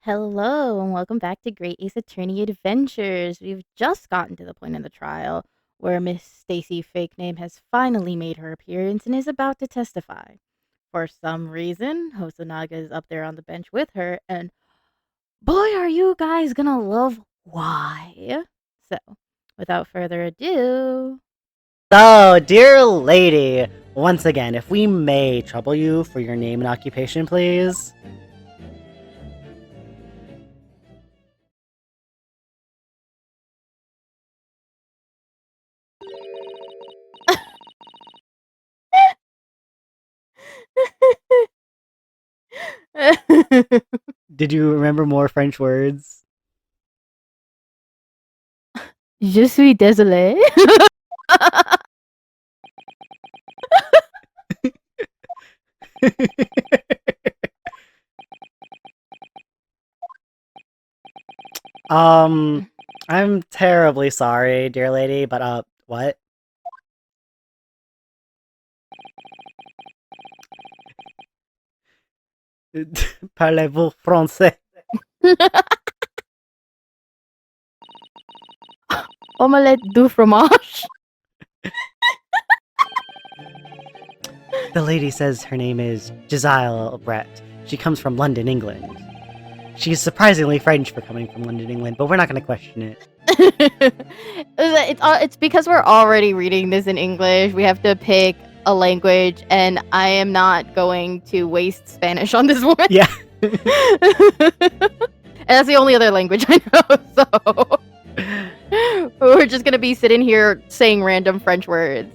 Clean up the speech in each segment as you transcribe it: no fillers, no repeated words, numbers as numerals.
Hello, and welcome back to Great Ace Attorney Adventures. We've just gotten to the point in the trial where Miss Stacy Fake Name has finally made her appearance and is about to testify. For some reason, Hosonaga is up there on the bench with her, and boy, are you guys gonna love why. So, without further ado. So, dear lady, once again, if we may trouble you for your name and occupation, please. Did you remember more French words? Je suis désolé. I'm terribly sorry, dear lady, but, what? Parlez-vous français? Omelette du fromage. The lady says her name is Giselle Brett. She comes from London, England. She's surprisingly French for coming from London, England, but we're not going to question it. It's because we're already reading this in English. We have to pick a language, and I am not going to waste Spanish on this one. Yeah. And that's the only other language I know, so we're just gonna be sitting here saying random French words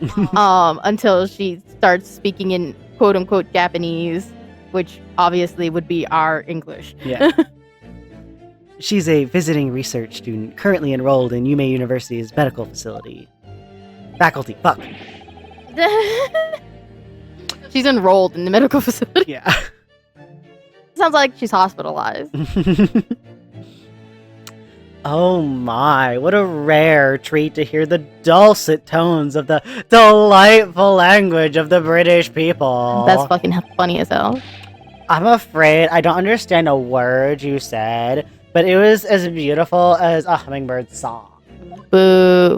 until she starts speaking in quote unquote Japanese, which obviously would be our English. Yeah. She's a visiting research student currently enrolled in Yume University's medical facility. Faculty, fuck. She's enrolled in the medical facility. Yeah. Sounds like she's hospitalized. Oh my, what a rare treat to hear the dulcet tones of the delightful language of the British people. That's fucking funny as hell. I'm afraid I don't understand a word you said, but it was as beautiful as a hummingbird's song. Boo.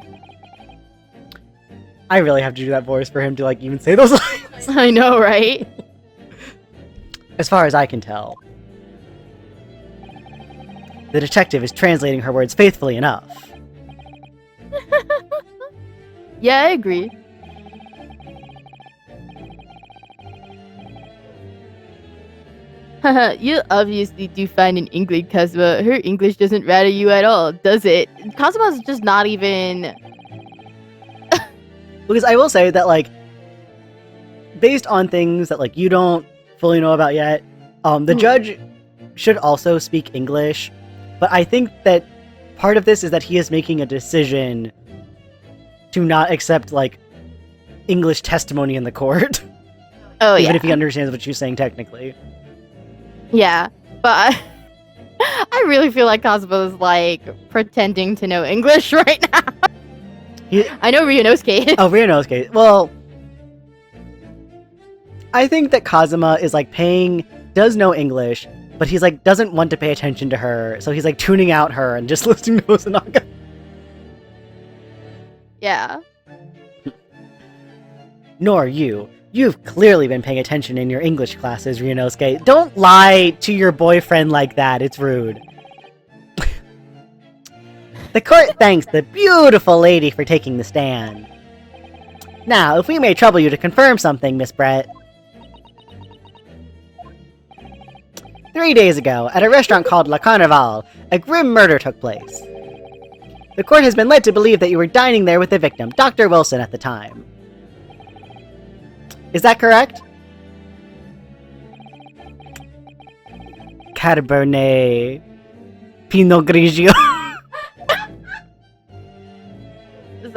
I really have to do that voice for him to like even say those lines. I know, right? As far as I can tell. The detective is translating her words faithfully enough. Yeah, I agree. Haha, you obviously do fine in English, Kazuma. Her English doesn't rattle you at all, does it? Kazuma's just not even... Because I will say that, like, based on things that, like, you don't fully know about yet, the judge should also speak English, but I think that part of this is that he is making a decision to not accept, like, English testimony in the court. Oh, yeah. Even if he understands what she's saying technically. Yeah, but I really feel like Kazuma's, like, pretending to know English right now. I know Ryunosuke. Oh, Ryunosuke. Well, I think that Kazuma is, like, does know English, but he's, like, doesn't want to pay attention to her, so he's, like, tuning out her and just listening to Hosonaga. Yeah. Nor you. You've clearly been paying attention in your English classes, Ryunosuke. Don't lie to your boyfriend like that, it's rude. The court thanks the beautiful lady for taking the stand. Now, if we may trouble you to confirm something, Miss Brett. 3 days ago, at a restaurant called La Carnival, a grim murder took place. The court has been led to believe that you were dining there with the victim, Dr. Wilson, at the time. Is that correct? Cabernet Pinot Grigio.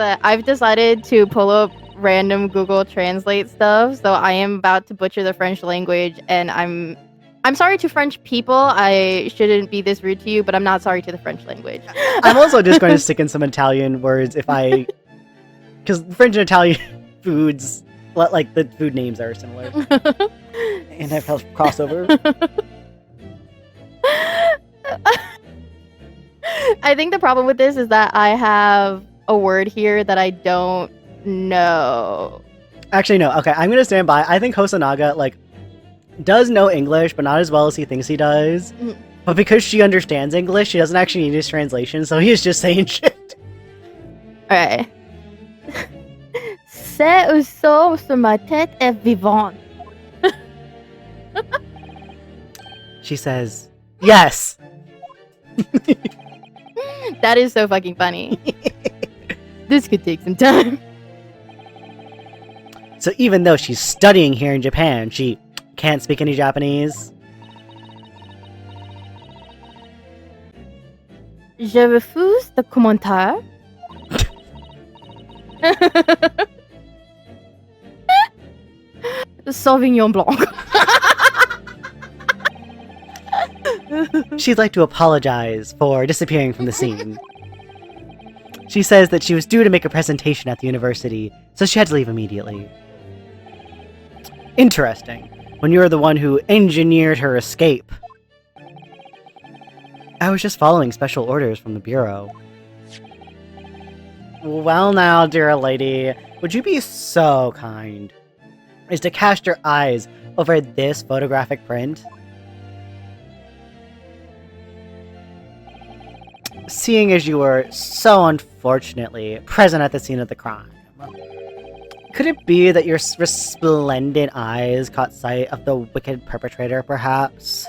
I've decided to pull up random Google Translate stuff, so I am about to butcher the French language, and I'm sorry to French people. I shouldn't be this rude to you, but I'm not sorry to the French language. I'm also just going to stick in some Italian words because French and Italian foods, like the food names are similar. And I felt crossover. I think the problem with this is that I have a word here that I don't know. Actually, no. Okay, I'm gonna stand by. I think Hosonaga, like, does know English, but not as well as he thinks he does. But because she understands English, she doesn't actually need his translation, so he is just saying shit. Alright. C'est aussi sur ma tête est vivant. She says, yes! That is so fucking funny. This could take some time. So even though she's studying here in Japan, she can't speak any Japanese. Je refuse de commentaire. Sauvignon Blanc. She'd like to apologize for disappearing from the scene. She says that she was due to make a presentation at the university, so she had to leave immediately. Interesting, when you're the one who engineered her escape. I was just following special orders from the Bureau. Well now, dear lady, would you be so kind as to cast your eyes over this photographic print? Seeing as you were so unfortunately present at the scene of the crime, could it be that your resplendent eyes caught sight of the wicked perpetrator, perhaps?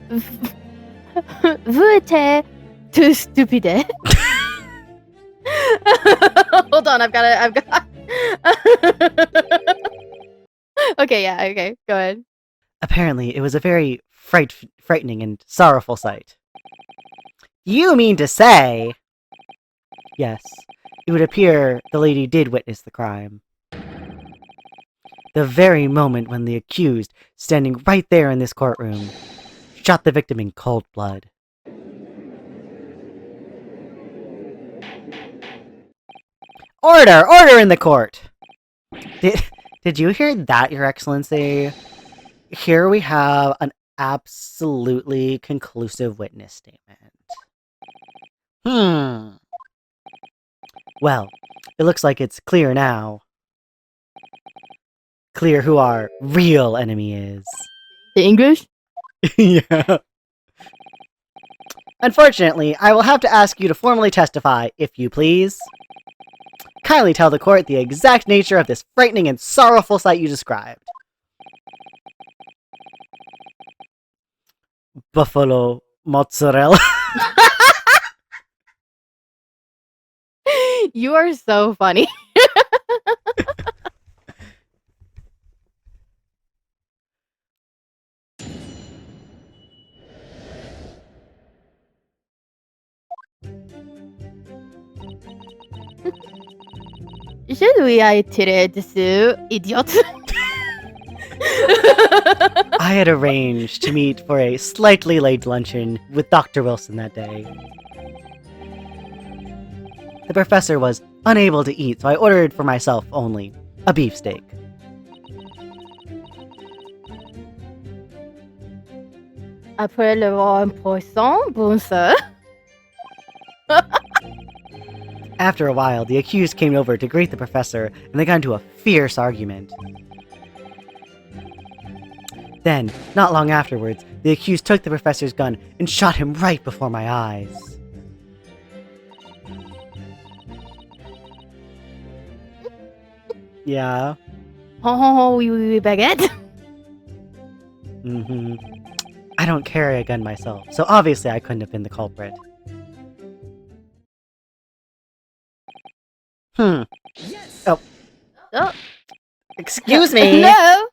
Vous êtes too stupid. Hold on, I've got. Okay, yeah, okay, go ahead. Apparently, it was a very frightening and sorrowful sight. You mean to say... Yes, it would appear the lady did witness the crime. The very moment when the accused, standing right there in this courtroom, shot the victim in cold blood. Order! Order in the court! Did you hear that, Your Excellency? Here we have an absolutely conclusive witness statement. Well, it looks like it's clear now. Clear who our real enemy is. The English? Yeah. Unfortunately, I will have to ask you to formally testify, if you please. Kindly tell the court the exact nature of this frightening and sorrowful sight you described. Buffalo mozzarella. You are so funny. Je lui ai tiré dessus, idiot. I had arranged to meet for a slightly late luncheon with Dr. Wilson that day. The professor was unable to eat, so I ordered for myself only a beefsteak. Après le un poisson, bon sir. After a while, the accused came over to greet the professor, and they got into a fierce argument. Then, not long afterwards, the accused took the professor's gun and shot him right before my eyes. Yeah. Oh, oui, baguette. I don't carry a gun myself, so obviously I couldn't have been the culprit. Yes. Oh. Oh. Excuse me! No!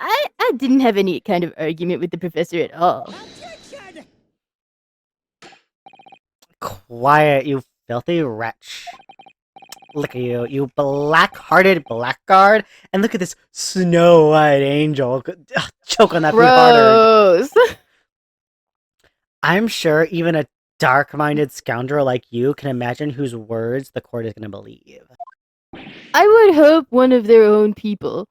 I didn't have any kind of argument with the professor at all. Quiet, you filthy wretch. Look at you, you black-hearted blackguard. And look at this snow-white angel. Ugh, choke on that food harder. I'm sure even a dark-minded scoundrel like you can imagine whose words the court is going to believe. I would hope one of their own people.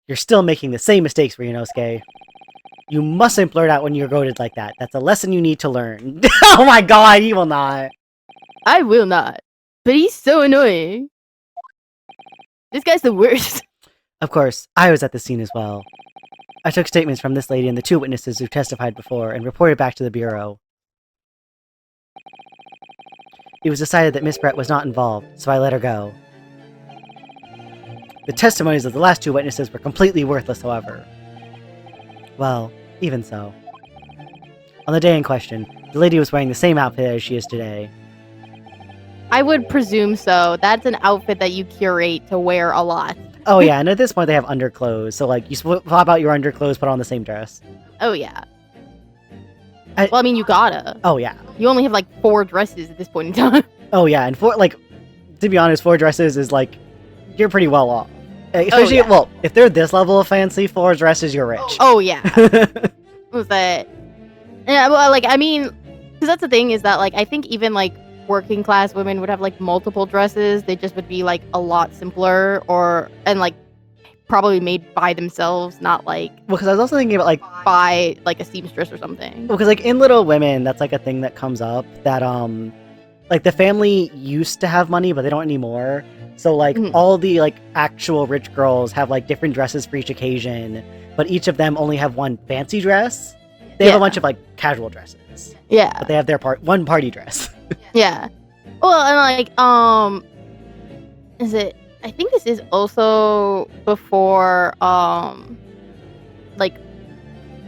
You're still making the same mistakes, Ryunosuke. You mustn't blurt out when you're goaded like that. That's a lesson you need to learn. Oh my god, he will not. I will not. But he's so annoying. This guy's the worst. Of course, I was at the scene as well. I took statements from this lady and the 2 witnesses who testified before and reported back to the Bureau. It was decided that Miss Brett was not involved, so I let her go. The testimonies of the last 2 witnesses were completely worthless, however. Well, even so. On the day in question, the lady was wearing the same outfit as she is today. I would presume so. That's an outfit that you curate to wear a lot. Oh yeah, and at this point they have underclothes, so like you swap out your underclothes, put on the same dress. Oh yeah. Well, I mean, you gotta. Oh yeah. You only have like 4 dresses at this point in time. Oh yeah, and to be honest, 4 dresses is like, you're pretty well off. Especially, yeah. Well, if they're this level of fancy, 4 dresses, you're rich. Oh yeah. Was that? Yeah, well, like, I mean, because that's the thing is that, like, I think even, like, working class women would have, like, multiple dresses. They just would be, like, a lot simpler and, like, probably made by themselves, not, like... Well, because I was also thinking about, like... By, like, a seamstress or something. Well, because, like, in Little Women, that's, like, a thing that comes up that, like, the family used to have money, but they don't anymore. So, like, all the, like, actual rich girls have, like, different dresses for each occasion, but each of them only have one fancy dress. They have a bunch of, like, casual dresses. Yeah. But they have their one party dress. Yeah. Well, and, like, is it... I think this is also before, like...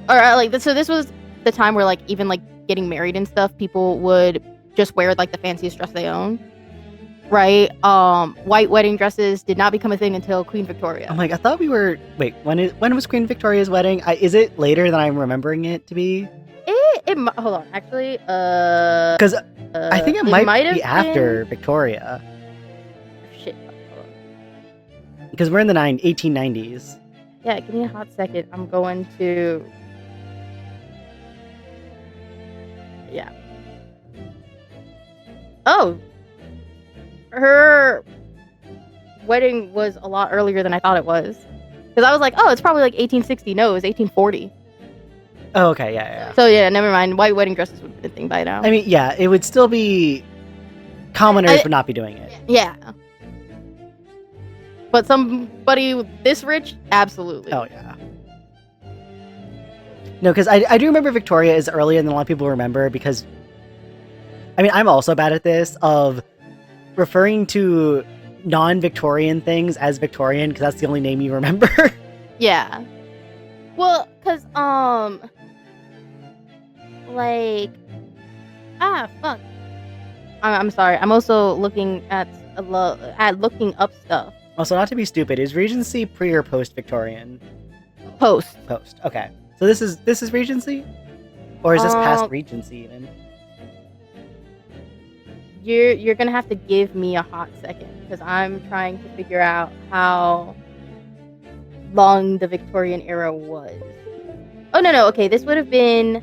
Or, like, so this was the time where, like, even, like, getting married and stuff, people would just wear, like, the fanciest dress they own. Right? White wedding dresses did not become a thing until Queen Victoria. I'm like, I thought we were... Wait, when was Queen Victoria's wedding? Is it later than I'm remembering it to be? Hold on, actually, because I think it might be after Victoria. Shit. Hold on. Because we're in the 1890s. Yeah, give me a hot second. I'm going to... Yeah. Oh! Her wedding was a lot earlier than I thought it was. Because I was like, oh, it's probably like 1860. No, it was 1840. Oh, okay, yeah. So yeah, never mind. White wedding dresses would be a thing by now. I mean, yeah, it would still be... Commoners would not be doing it. Yeah. But somebody this rich? Absolutely. Oh, yeah. No, because I do remember Victoria is earlier than a lot of people remember, because... I mean, I'm also bad at this, of referring to non-Victorian things as Victorian, because that's the only name you remember. Yeah. Well, because, like... Ah, fuck. I'm sorry. I'm also looking at looking up stuff. Also, not to be stupid, is Regency pre or post Victorian? Post. Post. Okay. So this is Regency, or is this past Regency even? You're gonna have to give me a hot second because I'm trying to figure out how long the Victorian era was. Oh no. Okay, this would have been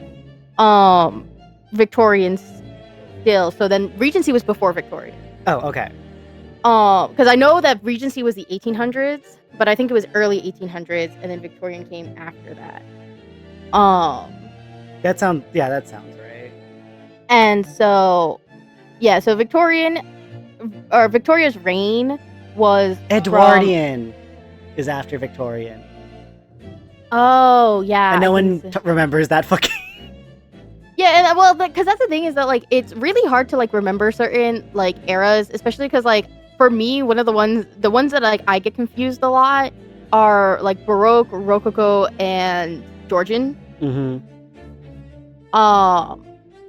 Victorian still. So then Regency was before Victorian. Oh, okay. Because I know that Regency was the 1800s, but I think it was early 1800s, and then Victorian came after that. That sounds right. And so, yeah, so Victoria's reign was Edwardian is after Victorian. Oh, yeah. And no one remembers that fucking... Yeah, and well, because that's the thing is that, like, it's really hard to, like, remember certain, like, eras, especially because, like, for me, one of the ones that, like, I get confused a lot are, like, Baroque, Rococo, and Georgian. Mm-hmm.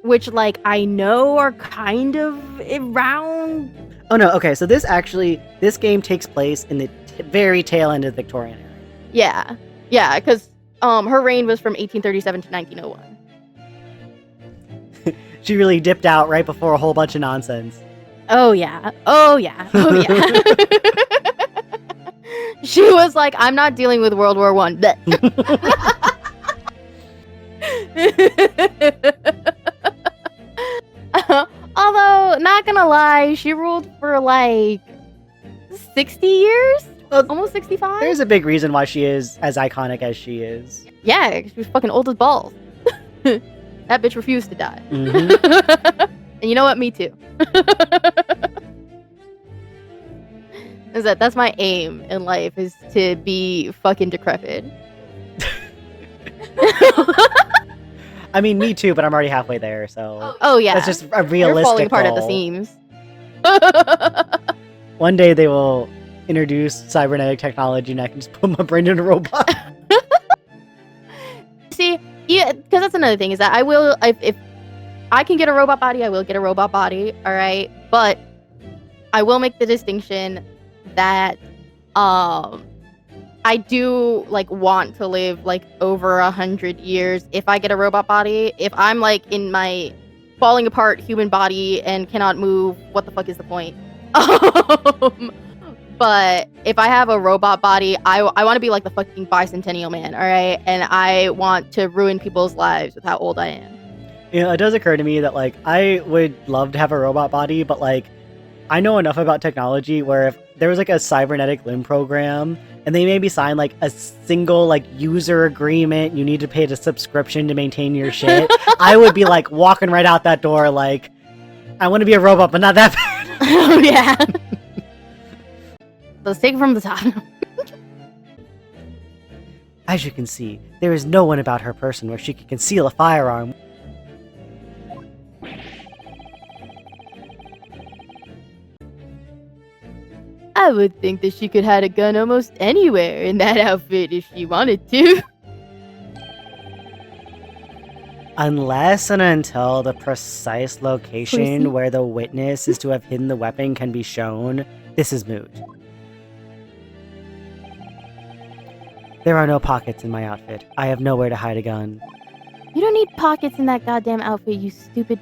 Which, like, I know are kind of around... Oh, no, okay, so this game takes place in the very tail end of the Victorian era. Yeah, because her reign was from 1837 to 1901. She really dipped out right before a whole bunch of nonsense. Oh, yeah. She was like, I'm not dealing with World War I. Although, not gonna lie, she ruled for like 60 years? Well, Almost 65? there's a big reason why she is as iconic as she is. Yeah, she was fucking old as balls. That bitch refused to die. Mhm. And you know what? Me too. That's my aim in life, is to be fucking decrepit. I mean, me too, but I'm already halfway there, so... Oh yeah. That's just a realistic You're falling apart at the goal. seams. One day they will introduce cybernetic technology and I can just put my brain in a robot. See, yeah, because that's another thing, is that I will, if I can get a robot body, I will get a robot body, alright? But I will make the distinction that I do like want to live like over 100 years if I get a robot body. If I'm like in my falling apart human body and cannot move, what the fuck is the point? But if I have a robot body, I want to be like the fucking bicentennial man, all right? And I want to ruin people's lives with how old I am. You know, it does occur to me that, like, I would love to have a robot body, but, like, I know enough about technology where if there was, like, a cybernetic limb program and they maybe sign, like, a single, like, user agreement, you need to pay the subscription to maintain your shit, I would be, like, walking right out that door, like, I want to be a robot, but not that bad. Oh, yeah. Let's take it from the top. As you can see, there is no one about her person where she could conceal a firearm. I would think that she could hide a gun almost anywhere in that outfit if she wanted to. Unless and until the precise location Pussy. where the witness is to have hidden the weapon can be shown, this is moot. There are no pockets in my outfit. I have nowhere to hide a gun. You don't need pockets in that goddamn outfit, you stupid...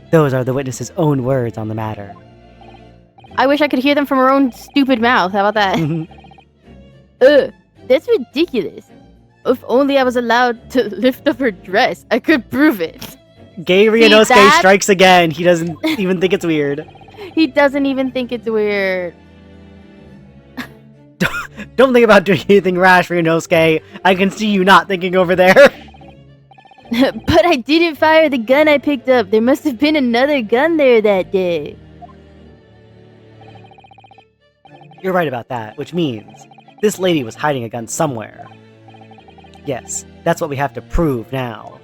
Those are the witness's own words on the matter. I wish I could hear them from her own stupid mouth. How about that? Ugh, that's ridiculous. If only I was allowed to lift up her dress, I could prove it. Gay Ryunosuke strikes again. He doesn't even think it's weird. He doesn't even think it's weird. Don't think about doing anything rash, Ryunosuke. I can see you not thinking over there. But I didn't fire the gun I picked up. There must have been another gun there that day. You're right about that, which means this lady was hiding a gun somewhere. Yes, that's what we have to prove now.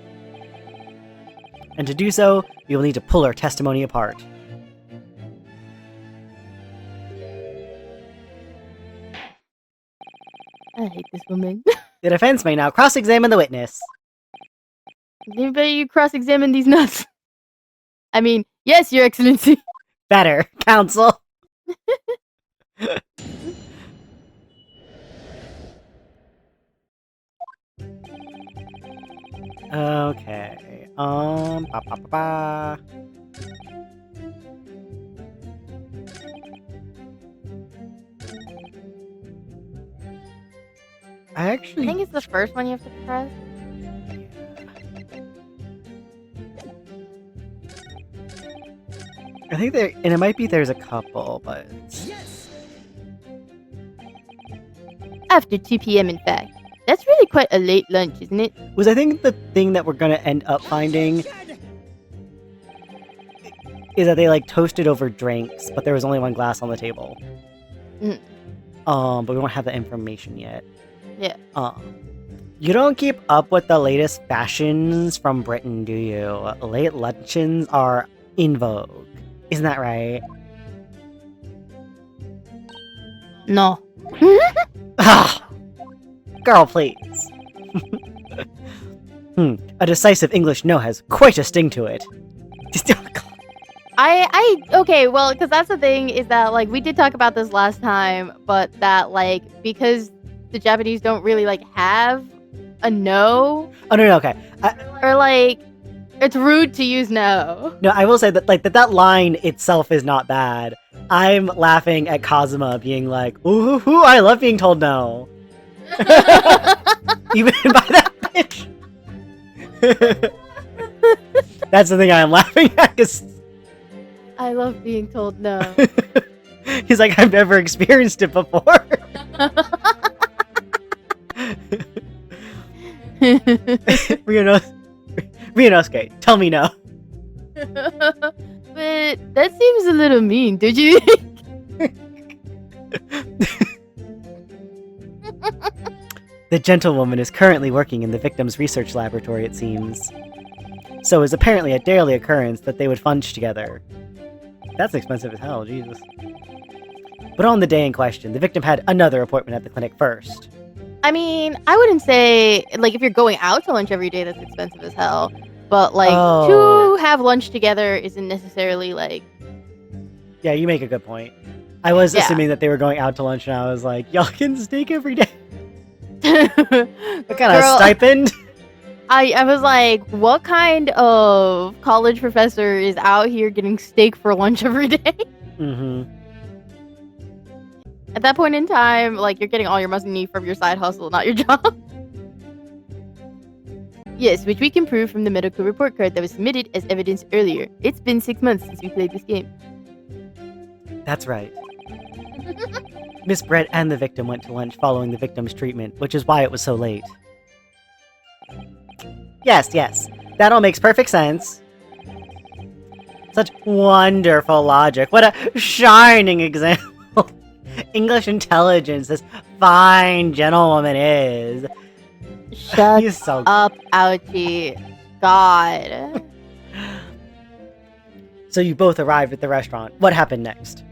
And to do so, we will need to pull her testimony apart. I hate this woman. The defense may now cross-examine the witness. Anybody you cross-examine these nuts? I mean, yes, Your Excellency. Better, counsel. Okay. Ba ba ba ba. I think it's the first one you have to press. I think there, and it might be there's a couple, but... Yes! After 2 p.m. in fact. That's really quite a late lunch, isn't it? Was I think the thing that we're gonna end up finding is that they like toasted over drinks, but there was only one glass on the table. Mm. But we don't have the information yet. Yeah. You don't keep up with the latest fashions from Britain, do you? Late luncheons are in vogue. Isn't that right? No. Ah! Girl, please. A decisive English no has quite a sting to it. Okay, well, because that's the thing, is that, like, we did talk about this last time, but that, like, because the Japanese don't really, like, have a no. Oh, no, okay. Or, like, it's rude to use no. No, I will say that, like, that line itself is not bad. I'm laughing at Kazuma being like, ooh, I love being told no. Even by that bitch. That's the thing I'm laughing at, 'cause... I love being told no. He's like, I've never experienced it before. Ryunosuke, tell me no. But that seems a little mean, don't you think? The gentlewoman is currently working in the victim's research laboratory, it seems. So it's apparently a daily occurrence that they would funge together. That's expensive as hell, Jesus. But on the day in question, the victim had another appointment at the clinic first. I mean, I wouldn't say, like, if you're going out to lunch every day, that's expensive as hell. But, like, to have lunch together isn't necessarily, like... Yeah, you make a good point. I was assuming that they were going out to lunch, and I was like, y'all can steak every day? What kind of stipend? I was like, what kind of college professor is out here getting steak for lunch every day? Mm-hmm. At that point in time, like, you're getting all your money from your side hustle, not your job. Yes, which we can prove from the medical report card that was submitted as evidence earlier. It's been 6 months since we played this game. That's right. Miss Brett and the victim went to lunch following the victim's treatment, which is why it was so late. Yes, that all makes perfect sense. Such wonderful logic. What a shining example. English intelligence this fine gentlewoman is. Shut up, Auchi. God. So you both arrived at the restaurant. What happened next?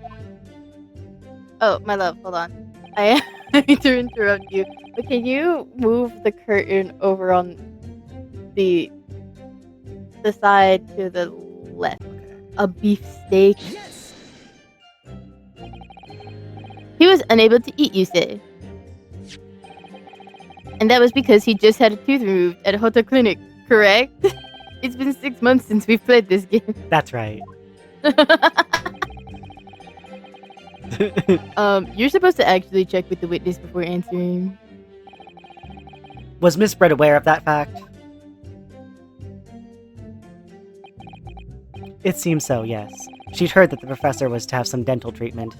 Oh, my love, hold on. I hate to interrupt you, but can you move the curtain over on the side to the left? A beefsteak. Yes. He was unable to eat, you say? And that was because he just had a tooth removed at a hotel clinic, correct? It's been 6 months since we've played this game. That's right. You're supposed to actually check with the witness before answering. Was Miss Brett aware of that fact? It seems so, yes. She'd heard that the professor was to have some dental treatment.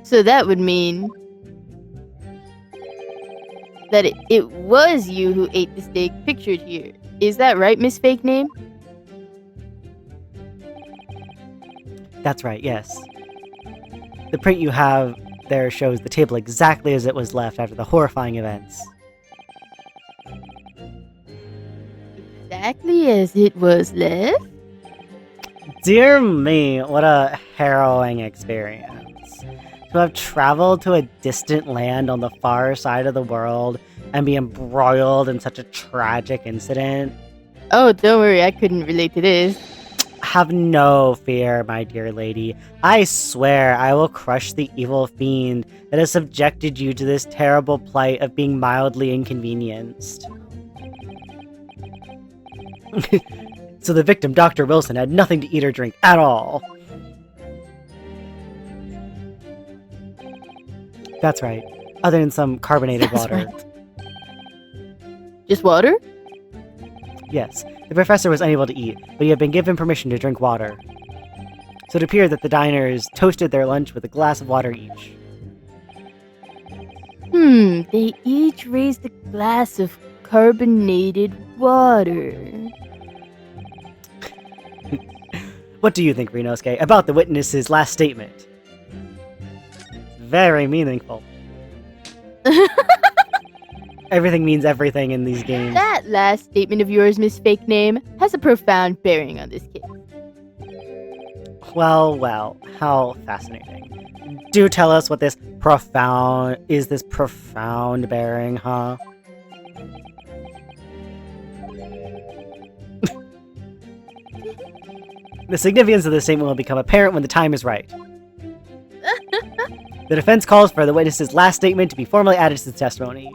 So that would mean that it was you who ate the steak pictured here. Is that right, Miss Fake Name? That's right, yes. The print you have there shows the table exactly as it was left after the horrifying events. Exactly as it was left? Dear me, what a harrowing experience. To have traveled to a distant land on the far side of the world and be embroiled in such a tragic incident. Oh, don't worry, I couldn't relate to this. Have no fear, my dear lady. I swear I will crush the evil fiend that has subjected you to this terrible plight of being mildly inconvenienced. So the victim, Dr. Wilson, had nothing to eat or drink at all. That's right. Other than some carbonated water. Right. Just water? Yes. The professor was unable to eat, but he had been given permission to drink water. So it appeared that the diners toasted their lunch with a glass of water each. They each raised a glass of carbonated water. What do you think, Ryunosuke, about the witness's last statement? Very meaningful. Everything means everything in these games. That last statement of yours, Miss Fake Name, has a profound bearing on this case. Well, how fascinating. Do tell us what this profound bearing, huh? The significance of this statement will become apparent when the time is right. The defense calls for the witness's last statement to be formally added to the testimony.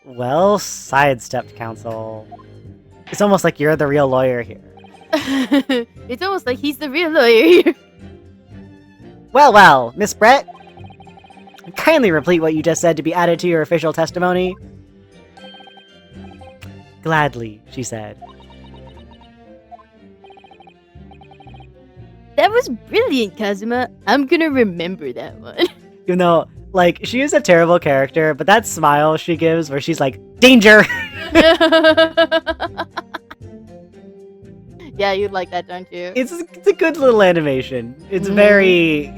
Well, sidestepped, counsel. It's almost like you're the real lawyer here. It's almost like he's the real lawyer here. Well, Miss Brett. Kindly repeat what you just said to be added to your official testimony. Gladly, she said. That was brilliant, Kazuma. I'm gonna remember that one. You know, like, she is a terrible character, but that smile she gives where she's like, danger! Yeah, you'd like that, don't you? It's a good little animation. It's very...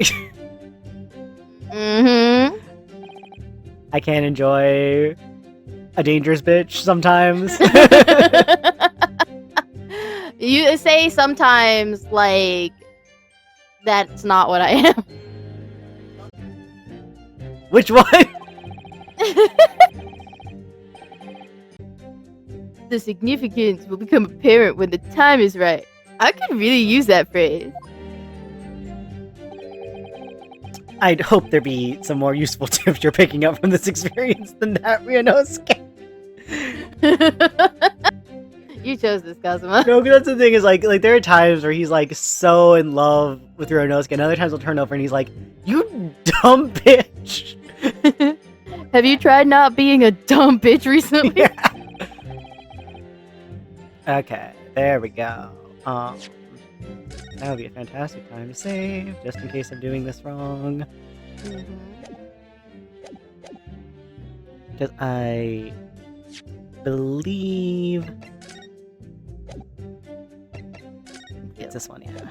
Mm-hmm. I can't enjoy a dangerous bitch sometimes. You say sometimes, like, that's not what I am. Which one? The significance will become apparent when the time is right. I could really use that phrase. I'd hope there be some more useful tips you're picking up from this experience than that, Ryunosuke. You chose this, Kazuma. No, 'cause that's the thing is, like there are times where he's, like, so in love with Ryunosuke, and other times he'll turn over and he's like, you dumb bitch! Have you tried not being a dumb bitch recently? Yeah. Okay, there we go. That would be a fantastic time to save, just in case I'm doing this wrong. Because I believe it's this one, yeah.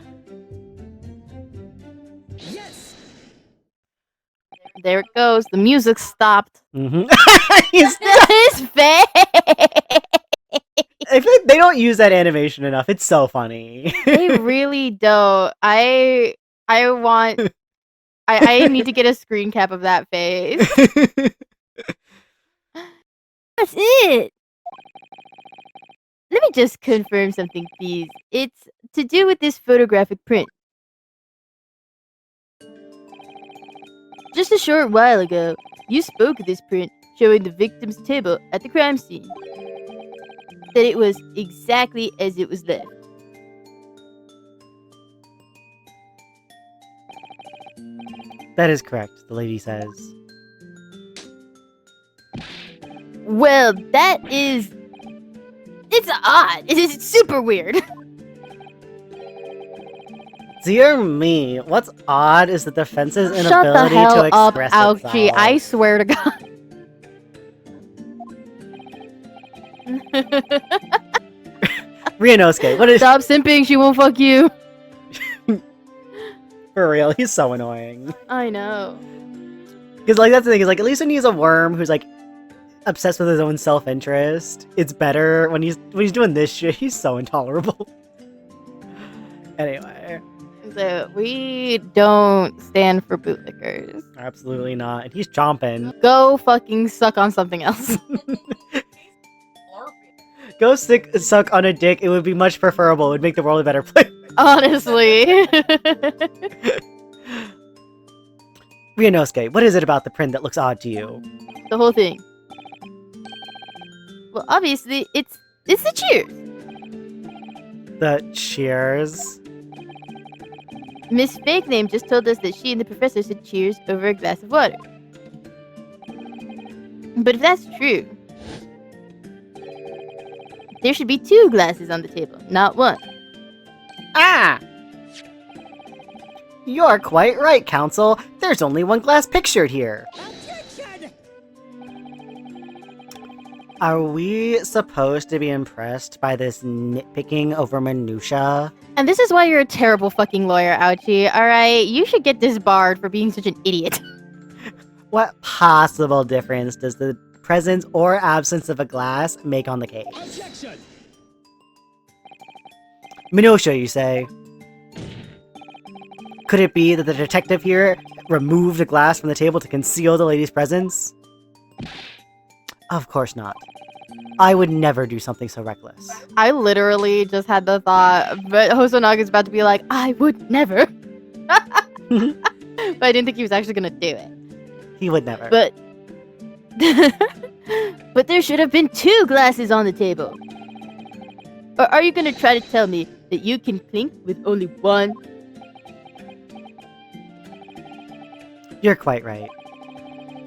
Yes. There it goes. The music stopped. Mm-hmm. His face. I feel like they don't use that animation enough. It's so funny. They really don't. I want. I need to get a screen cap of that face. That's it. Let me just confirm something, please. It's to do with this photographic print. Just a short while ago, you spoke of this print showing the victim's table at the crime scene. That it was exactly as it was left. That is correct, the lady says. Well, that is... It's odd. It's super weird. Dear me, what's odd is the defense's Shut the inability hell to up, express Auchi. itself. I swear to God. Ryunosuke, what is... Stop simping, she won't fuck you. For real, he's so annoying. I know. Because, like, that's the thing, is, like, at least when he's a worm who's, like, obsessed with his own self-interest, it's better when he's doing this shit. He's so intolerable. Anyway. So, we don't stand for bootlickers. Absolutely not. And he's chomping. Go fucking suck on something else. Go suck on a dick. It would be much preferable. It would make the world a better place. Honestly. Ryunosuke, what is it about the print that looks odd to you? The whole thing. Well, obviously, it's the cheers. The cheers? Miss Fake Name just told us that she and the professor said cheers over a glass of water. But if that's true, there should be 2 glasses on the table, not 1. Ah! You're quite right, Counsel. There's only 1 glass pictured here. Objection! Are we supposed to be impressed by this nitpicking over minutia? And this is why you're a terrible fucking lawyer, Auchi, alright? You should get disbarred for being such an idiot. What possible difference does the presence or absence of a glass make on the case? Objection! Minutia, you say? Could it be that the detective here removed a glass from the table to conceal the lady's presence? Of course not. I would never do something so reckless. I literally just had the thought, but Hosonaga's about to be like, I would never. But I didn't think he was actually gonna do it. He would never. But... but there should have been 2 glasses on the table. Or are you gonna try to tell me that you can clink with only 1? You're quite right.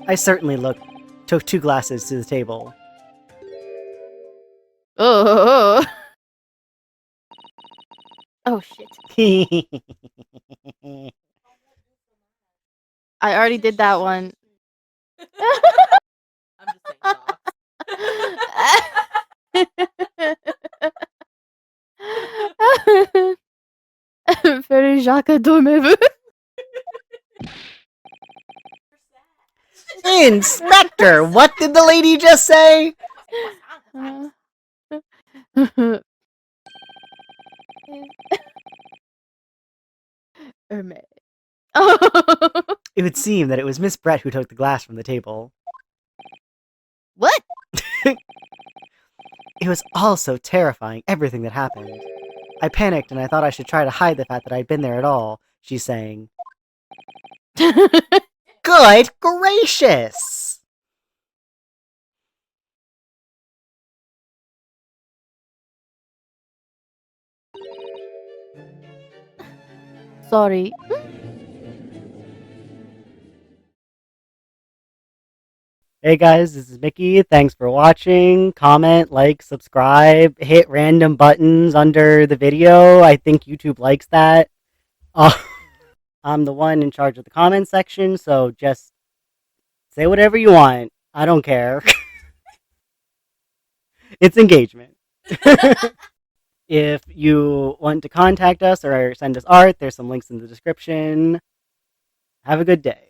I certainly took 2 glasses to the table. Oh. Oh shit. I already did that one. I'm just saying socks. Very Jacques dormez-vous. Inspector, what did the lady just say? Hermes. It would seem that it was Miss Brett who took the glass from the table. What? It was all so terrifying, everything that happened. I panicked and I thought I should try to hide the fact that I'd been there at all, she's saying. Good gracious! Sorry. Hey guys, this is Mickey. Thanks for watching. Comment, like, subscribe, hit random buttons under the video. I think YouTube likes that. I'm the one in charge of the comment section, so just say whatever you want. I don't care. It's engagement. If you want to contact us or send us art, there's some links in the description. Have a good day.